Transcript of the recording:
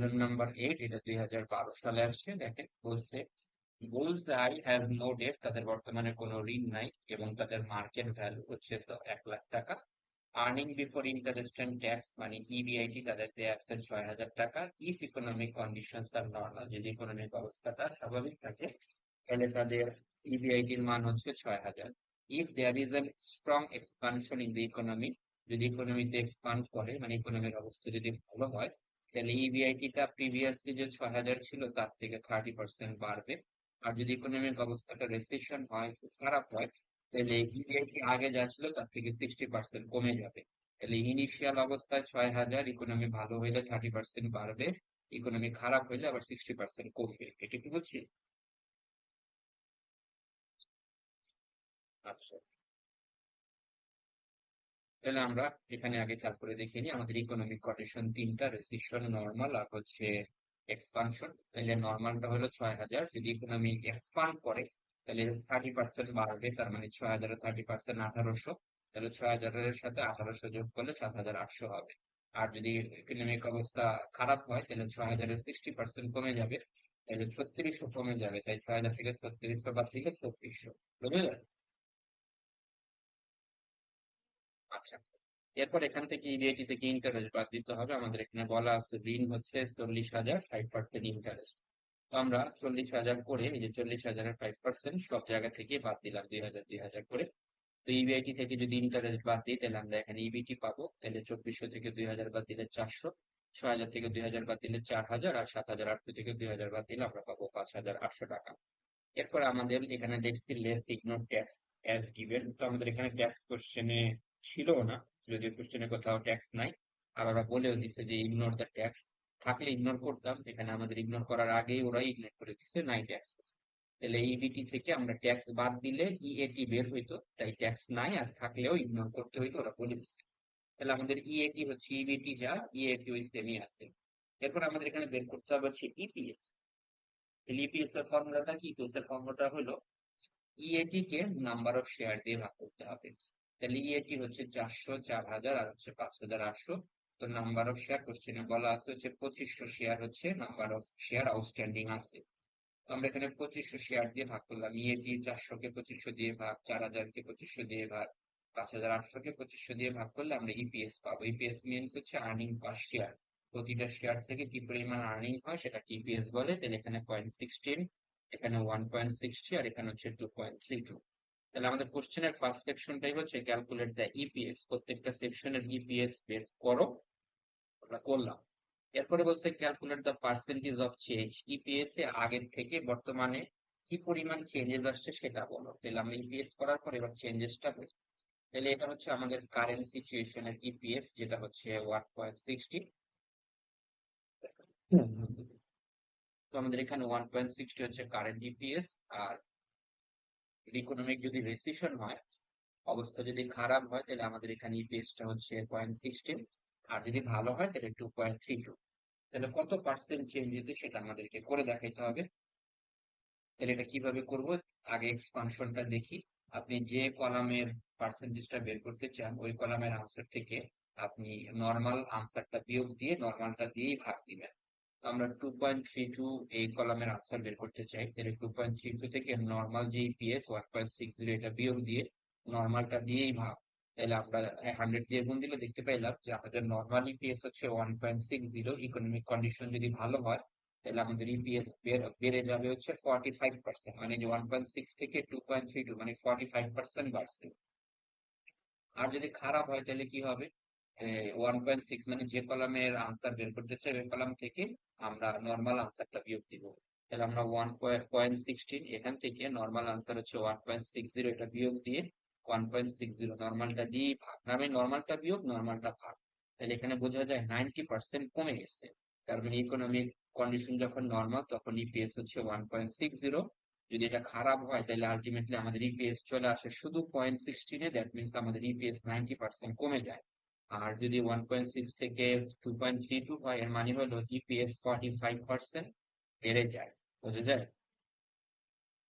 Problem number 8, এটা 2012 সালে আসছে। দেখেন বলছে bulls I have no debt, তাদের বর্তমানে কোনো ঋণ নাই এবং তাদের মার্কেট ভ্যালু হচ্ছে তো 1 লাখ টাকা। Earning before interest and tax মানে ইবিআইটি তাদের দেয়া আছে 6,000 টাকা। If economic conditions are normal, যদি ইকোনমিক অবস্থাটা স্বাভাবিক থাকে তাহলে তাদের ইবিআইটির মান হচ্ছে 6,000। If there is a strong expansion in the economy, যদি ইকোনমিতে এক্সপান্ড করে মানে ইকোনমির অবস্থা যদি ভালো হয় তাহলে ইবিআইটিটা প্রিভিয়াসলি যে 6,000 ছিল তার থেকে 30% বাড়বে। আর যদি ইকোনমিক অবস্থাটা রিসেশন হয়, খুব খারাপ হয়, তাহলে ইবিআইটি আগে যা ছিল তার থেকে 60% কমে যাবে। তাহলে ইনিশিয়াল অবস্থায় 6,000, ইকোনমি ভালো হইলে 30% বাড়বে, ইকোনমি খারাপ হইলে আবার 60% কমবে। এটা কি বুঝছি? আচ্ছা, তাহলে আমরা এখানে আগে খেয়াল করে দেখে নিই আমাদের ইকোনমিক কন্ডিশন তিনটা, রিসেশন, নর্মাল আর হচ্ছে এক্সপানশন। তাহলে নর্মালটা হলো 6,000, যদি ইকোনমি এক্সপান্ড করে তাহলে 30% বাড়বে, তার মানে 6,000 30% 1,800, তাহলে 6,000 এর সাথে 1,800 যোগ করলে 7,800 হবে। আর যদি ইকোনমিক অবস্থা খারাপ হয় তাহলে 6,000 60% কমে যাবে, তাহলে 3600 কমে যাবে, তাই 6,000 থেকে 3600 বাদ দিলে 3400। বুঝলে? আচ্ছা, এরপর এখান থেকে ইবিআইটি থেকে ইন্টারেস্ট বাদ দিতে হবে। আমাদের এখানে বলা আছে ঋণ হচ্ছে 40,000, 5% ইন্টারেস্ট। তো আমরা 40,000 করে এই যে 40,000-এর 5% সব জায়গা থেকে বাদ দিলাম 2,000 2,000 করে। তো ইবিআইটি থেকে যদি ইন্টারেস্ট বাদ দিই তাহলে আমরা এখানে ইবিটি পাবো। তাহলে 2,400 থেকে 2,000 বাদ দিলে 400, 6,000 থেকে 2,000 বাদ দিলে 4,000, আর 7,800 থেকে 2,000 বাদ দিলে আমরা পাবো 5,800 টাকা। এরপর আমাদের এখানে দেখছি less ignore tax as given. তো আমাদের এখানে ট্যাক্স কোশ্চেনে ছিল না, যদিও কোশ্চেনে কোথাও ট্যাক্স নাই। আর ওরা বলেও দিছে যে ইগনোর দ্য ট্যাক্স, থাকলে ইগনোর করতাম, এখানে আমাদের ইগনোর করার আগেই ওরাই ইগনোর করে দিছে, নাই ট্যাক্স। তাহলে ইবিটি থেকে আমরা ট্যাক্স বাদ দিলে ইএটি বের হইতো, তাই ট্যাক্স নাই, আর থাকলেও ইগনোর করতে হইতো, ওরা বলে দিছে। তাহলে আমাদের ইএটি হচ্ছে ইবিটি যা, ইএটি ওই সেমই আছে। এরপর আমাদের এখানে বের করতে হবে হচ্ছে ইপিএস। তাহলে ইপিএস এর ফর্মুলাটা কি? ইপিএস এর ফর্মুলাটা হলো EAT K number of share দিয়ে ভাগ করতে হবে। তাহলে ইএটি হচ্ছে 400, 4,000 আর হচ্ছে 5,800। তো নাম্বার অফ শেয়ার কোশ্চেনে বলা আছে হচ্ছে 2,500 শেয়ার হচ্ছে নাম্বার অফ শেয়ার আউটস্ট্যান্ডিং আছে। তো আমরা এখানে 2,500 শেয়ার দিয়ে ভাগ করলাম। ইএটি 400 কে 2,500 দিয়ে ভাগ, 4,000 কে 2,500 দিয়ে ভাগ, 5,800 কে 2,500 দিয়ে ভাগ করলে আমরা ইপিএস পাবো। ইপিএস মিনস হচ্ছে আর্নিং পার শেয়ার। প্রতিটা শেয়ার থেকে কি পরিমাণ আর্নিং হয় সেটাকে ইপিএস বলে। তাহলে এখানে 0.16, এখানে 1.60, আর এখানে হচ্ছে 2.32। তাহলে আমাদের কোশ্চেনের ফার্স্ট সেকশনটাই হচ্ছে ক্যালকুলেট দ্য ইপিএস, প্রত্যেকটা সেকশনের ইপিএস বের করো, আমরা করলাম। এরপরে বলছে calculate the percentage of change, EPS এ আগের থেকে বর্তমানে কি পরিমাণ চেঞ্জেস আসছে সেটা বলো। তাহলে আমরা ইপিএস করার পর এবার চেঞ্জেসটা বলি। তাহলে এটা হচ্ছে আমাদের কারেন্ট সিচুয়েশনের ইপিএস, যেটা হচ্ছে 1.60। তো আমাদের এখানে 1.60 হচ্ছে কারেন্ট ইপিএস। আর ইকোনমিক যদি রিসেশন হয়, অবস্থা যদি খারাপ হয়, তাহলে আমাদের এখানে ইপিএসটা হচ্ছে 0.16, আর যদি ভালো হয় তাহলে 2.32। তাহলে কত পার্সেন্ট চেঞ্জ হয়েছে সেটা আমাদেরকে করে দেখাইতে হবে। তাহলে এটা কিভাবে করব? আগে এক্সপানশনটা দেখি। আপনি যে কলামের পার্সেন্টেজটা বের করতে চান ওই কলামের আনসার থেকে আপনি নর্মাল আনসারটা বিয়োগ দিয়ে নর্মালটা দিয়েই ভাগ দিবেন। তো আমরা 2.32 এই কলামের আনসার বের করতে চাই, তাহলে 2.32 থেকে নর্মাল যে ইপিএস 1.60 এটা বিয়োগ দিয়ে নর্মালটা দিয়েই ভাগ। তাহলে আমরা 100 দিয়ে গুণ দিলে দেখতে পাইলাম যে আমাদের নর্মাল ইপিএস হচ্ছে 1.60। ইকোনমিক কন্ডিশন যদি ভালো হয় তাহলে আমাদের ইপিএস বেড়ে যাবে হচ্ছে 45%, মানে যে 1.6 থেকে 2.32 মানে 45% বাড়ছে। আর যদি খারাপ হয় তাহলে কি হবে? 1.6 মানে যে কলামের আনসার বের করতে চাই ওই কলাম থেকে আমরা নর্মাল আনসারটা বিয়োগ দিব। তাহলে আমরা 1.16 এখান থেকে নর্মাল আনসার হচ্ছে 1.60, এটা বিয়োগ দিয়ে 1.60 নর্মালটা দিয়ে ভাগ, না আমি নর্মালটা বিয়োগ নর্মালটা ভাগ। তাহলে এখানে বোঝা যায় 90% কমে গেছে। তার মানে ইকোনমিক কন্ডিশন যখন নর্মাল তখন ইপিএস হচ্ছে 1.60। যদি এটা খারাপ হয় তাহলে আলটিমেটলি আমাদের ইপিএস চলে আসে শুধু 0.16-এ, দ্যাট মিনস আমাদের ইপিএস 90% কমে যায়। আর যদি 1.6 থেকে 2.32 হয় এর মানে হলো ইপিএস 45% বেড়ে যায়। বোঝা যায়?